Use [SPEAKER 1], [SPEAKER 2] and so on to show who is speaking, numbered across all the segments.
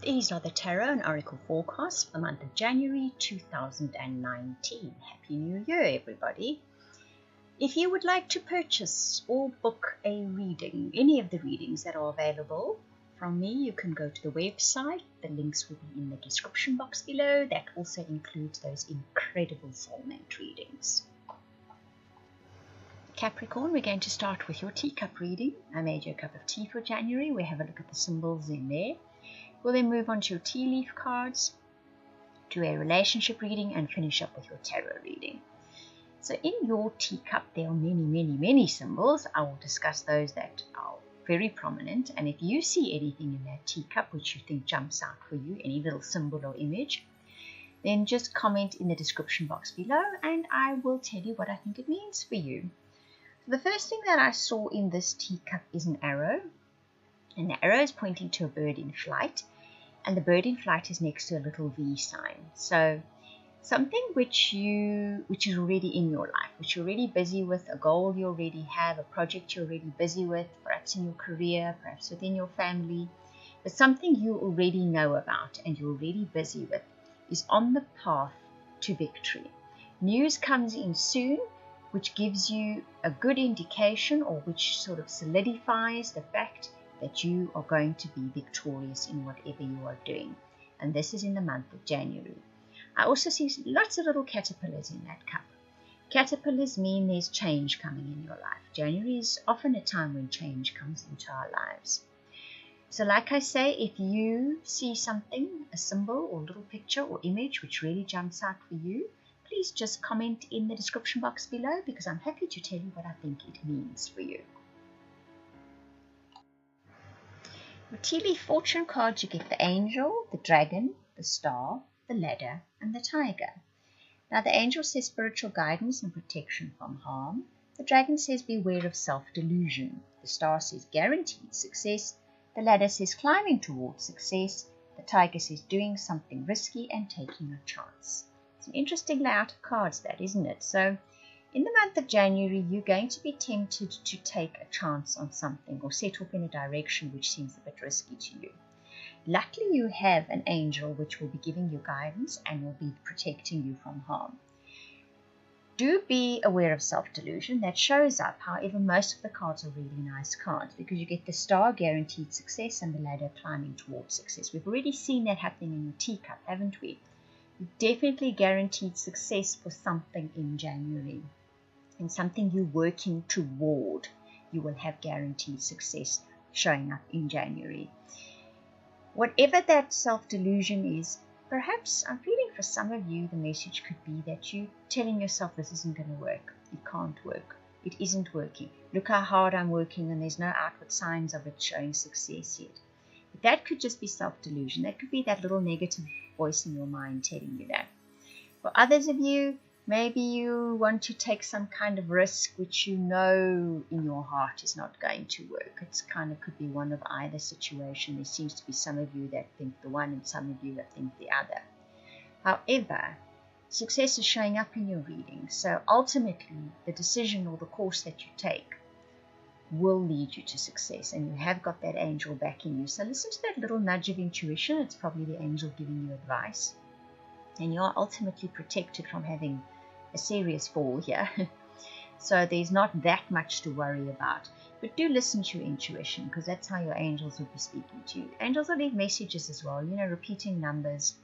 [SPEAKER 1] These are the Tarot and Oracle forecasts for the month of January 2019. Happy New Year, everybody. If you would like to purchase or book a reading, any of the readings that are available from me, you can go to the website. The links will be in the description box below. That also includes those incredible soulmate readings. Capricorn, we're going to start with your teacup reading. I made you a cup of tea for January. We'll have a look at the symbols in there. We'll then move on to your tea leaf cards, to a relationship reading, and finish up with your tarot reading. So in your teacup, there are many symbols. I will discuss those that are very prominent. And if you see anything in that teacup which you think jumps out for you, any little symbol or image, then just comment in the description box below and I will tell you what I think it means for you. So the first thing that I saw in this teacup is an arrow. And the arrow is pointing to a bird in flight. And the bird in flight is next to a little V sign. So something which is already in your life, which you're already busy with, a goal you already have, a project you're already busy with, perhaps in your career, perhaps within your family, but something you already know about and you're already busy with is on the path to victory. News comes in soon, which gives you a good indication or which sort of solidifies the fact that you are going to be victorious in whatever you are doing. And this is in the month of January. I also see lots of little caterpillars in that cup. Caterpillars mean there's change coming in your life. January is often a time when change comes into our lives. So like I say, if you see something, a symbol or little picture or image which really jumps out for you, please just comment in the description box below because I'm happy to tell you what I think it means for you. Your tea leaf fortune cards, you get the angel, the dragon, the star, the ladder, and the tiger. Now the angel says spiritual guidance and protection from harm. The dragon says beware of self-delusion. The star says guaranteed success. The ladder says climbing towards success. The tiger says doing something risky and taking a chance. It's an interesting layout of cards, that, isn't it? So in the month of January, you're going to be tempted to take a chance on something or set off in a direction which seems a bit risky to you. Luckily, you have an angel which will be giving you guidance and will be protecting you from harm. Do be aware of self-delusion. That shows up. However, most of the cards are really nice cards because you get the star, guaranteed success, and the ladder, climbing towards success. We've already seen that happening in your teacup, haven't we? You definitely guaranteed success for something in January. And something you're working toward, you will have guaranteed success showing up in January. Whatever that self-delusion is, perhaps I'm feeling for some of you the message could be that you're telling yourself this isn't going to work. It can't work. It isn't working. Look how hard I'm working and there's no outward signs of it showing success yet. But that could just be self-delusion. That could be that little negative voice in your mind telling you that. For others of you, maybe you want to take some kind of risk which you know in your heart is not going to work. It's kind of could be one of either situation. There seems to be some of you that think the one and some of you that think the other. However, success is showing up in your reading. So ultimately, the decision or the course that you take will lead you to success. And you have got that angel backing you. So listen to that little nudge of intuition. It's probably the angel giving you advice. And you are ultimately protected from having a serious fall here. So there's not that much to worry about. But do listen to your intuition because that's how your angels will be speaking to you. Angels will leave messages as well, you know, repeating numbers,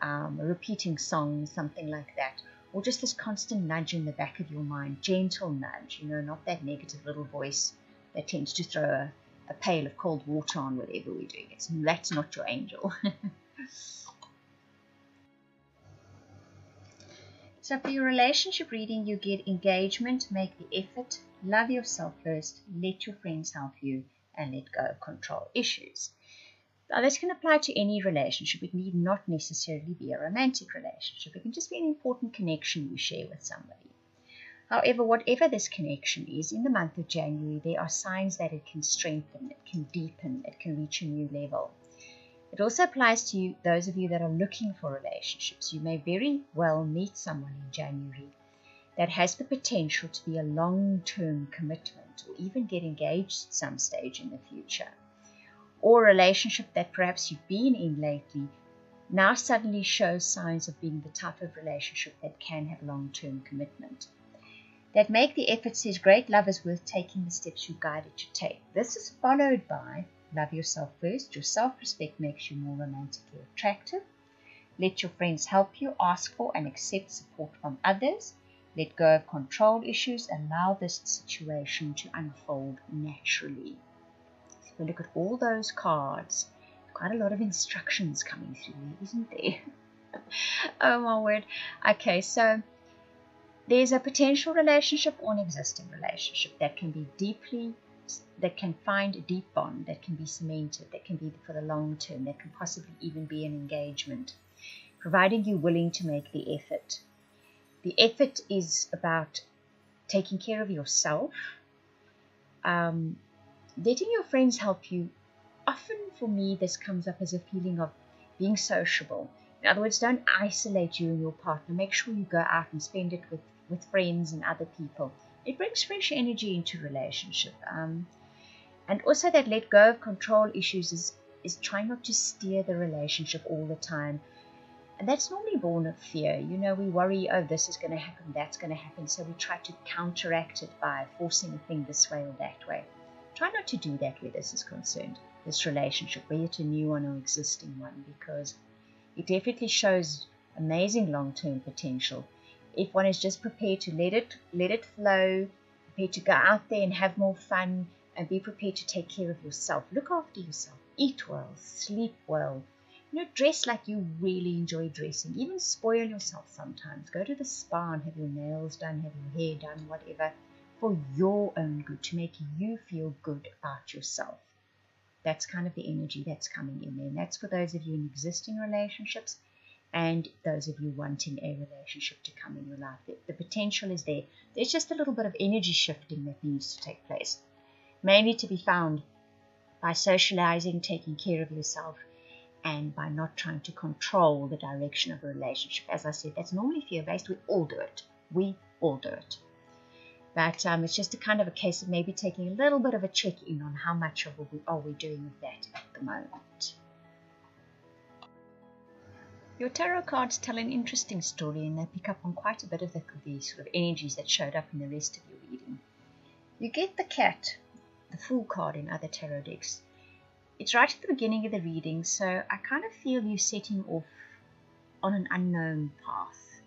[SPEAKER 1] repeating songs, something like that. Or just this constant nudge in the back of your mind, gentle nudge, you know, not that negative little voice that tends to throw a pail of cold water on whatever we're doing. That's not your angel. So for your relationship reading, you get engagement, make the effort, love yourself first, let your friends help you, and let go of control issues. Now this can apply to any relationship. It need not necessarily be a romantic relationship. It can just be an important connection you share with somebody. However, whatever this connection is, in the month of January, there are signs that it can strengthen, it can deepen, it can reach a new level. It also applies to you, those of you that are looking for relationships. You may very well meet someone in January that has the potential to be a long-term commitment or even get engaged at some stage in the future. or a relationship that perhaps you've been in lately now suddenly shows signs of being the type of relationship that can have long-term commitment. That make the effort says great love is worth taking the steps you're guided to take. This is followed by love yourself first. Your self-respect makes you more romantically attractive. Let your friends help you, ask for and accept support from others. Let go of control issues. Allow this situation to unfold naturally. So if we look at all those cards, quite a lot of instructions coming through, isn't there? Oh my word. Okay, so there's a potential relationship or an existing relationship that can be that can find a deep bond, that can be cemented, that can be for the long term, that can possibly even be an engagement, providing you're willing to make the effort. The effort is about taking care of yourself, letting your friends help you. Often for me, this comes up as a feeling of being sociable. In other words, don't isolate you and your partner. Make sure you go out and spend it with friends and other people. It brings fresh energy into relationship. And also that let go of control issues is trying not to steer the relationship all the time. And that's normally born of fear. You know, we worry, oh, this is going to happen, that's going to happen. So we try to counteract it by forcing a thing this way or that way. Try not to do that where this is concerned, this relationship, be it a new one or existing one, because it definitely shows amazing long-term potential. If one is just prepared to let it flow, prepared to go out there and have more fun, and be prepared to take care of yourself. Look after yourself. Eat well. Sleep well. You know, dress like you really enjoy dressing. Even spoil yourself sometimes. Go to the spa and have your nails done, have your hair done, whatever, for your own good, to make you feel good about yourself. That's kind of the energy that's coming in there. And that's for those of you in existing relationships and those of you wanting a relationship to come in your life. The potential is there. There's just a little bit of energy shifting that needs to take place. Mainly to be found by socializing, taking care of yourself, and by not trying to control the direction of a relationship. As I said, that's normally fear-based. We all do it. We all do it. But it's just a kind of a case of maybe taking a little bit of a check-in on how much of are we doing with that at the moment. Your tarot cards tell an interesting story, and they pick up on quite a bit of the sort of energies that showed up in the rest of your reading. You get the cat, the Fool card in other tarot decks. It's right at the beginning of the reading, so I kind of feel you setting off on an unknown path.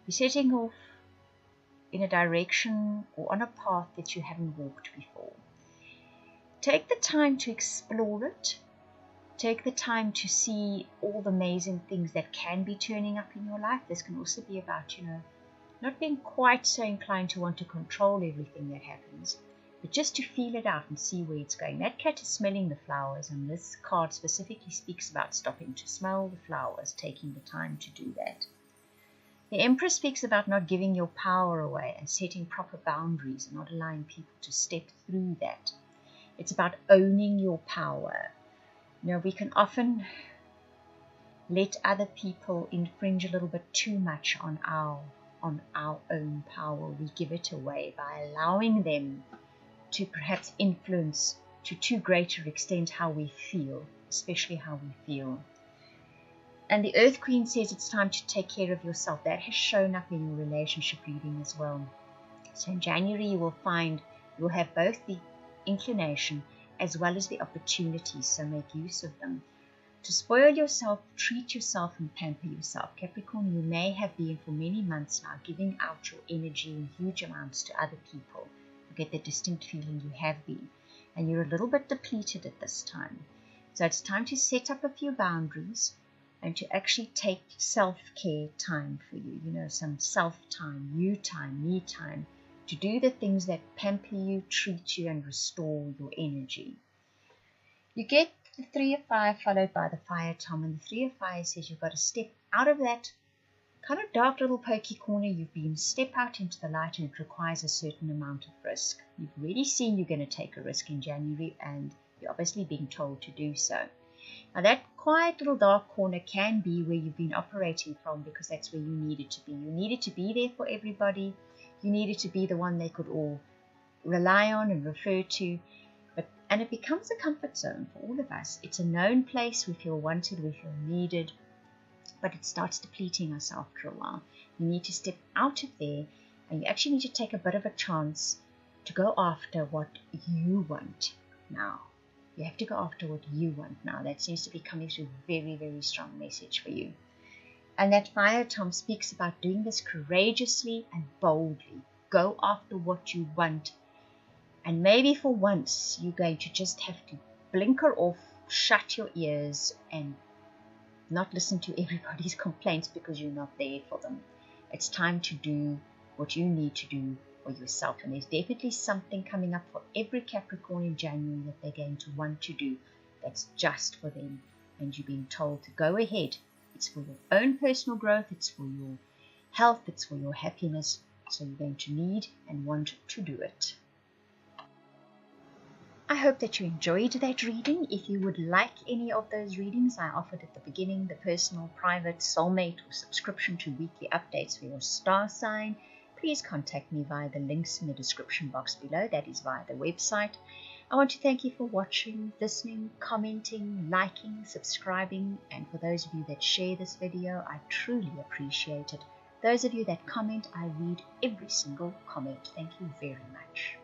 [SPEAKER 1] You're setting off in a direction or on a path that you haven't walked before. Take the time to explore it. Take the time to see all the amazing things that can be turning up in your life. This can also be about, not being quite so inclined to want to control everything that happens, but just to feel it out and see where it's going. That cat is smelling the flowers, and this card specifically speaks about stopping to smell the flowers, taking the time to do that. The Empress speaks about not giving your power away and setting proper boundaries and not allowing people to step through that. It's about owning your power. We can often let other people infringe a little bit too much on our own power. We give it away by allowing them to perhaps influence to too great an extent how we feel, especially how we feel. And the Earth Queen says it's time to take care of yourself. That has shown up in your relationship reading as well. So in January you will find you'll have both the inclination as well as the opportunities, so make use of them. To spoil yourself, treat yourself and pamper yourself. Capricorn, you may have been for many months now giving out your energy in huge amounts to other people. You get the distinct feeling you have been. And you're a little bit depleted at this time. So it's time to set up a few boundaries and to actually take self-care time for you. Some self-time, you time, me time, to do the things that pamper you, treat you, and restore your energy. You get the Three of Fire followed by the Fire Tom, and the Three of Fire says you've got to step out of that kind of dark little pokey corner you've been, step out into the light, and it requires a certain amount of risk. You've already seen you're going to take a risk in January, and you're obviously being told to do so. Now that quiet little dark corner can be where you've been operating from, because that's where you needed to be. You needed to be there for everybody. You needed to be the one they could all rely on and refer to. But And it becomes a comfort zone for all of us. It's a known place. We feel wanted, we feel needed, but it starts depleting us after a while. You need to step out of there, and you actually need to take a bit of a chance to go after what you want now. You have to go after what you want now. That seems to be coming through very, very strong message for you. And that fire Tom speaks about doing this courageously and boldly. Go after what you want. And maybe for once, you're going to just have to blinker off, shut your ears, and not listen to everybody's complaints because you're not there for them. It's time to do what you need to do for yourself. And there's definitely something coming up for every Capricorn in January that they're going to want to do that's just for them. And you're being told to go ahead. It's for your own personal growth. It's for your health. It's for your happiness. So you're going to need and want to do it. I hope that you enjoyed that reading. If you would like any of those readings I offered at the beginning, the personal, private, soulmate, or subscription to weekly updates for your star sign, please contact me via the links in the description box below. That is via the website. I want to thank you for watching, listening, commenting, liking, subscribing, and for those of you that share this video, I truly appreciate it. Those of you that comment, I read every single comment. Thank you very much.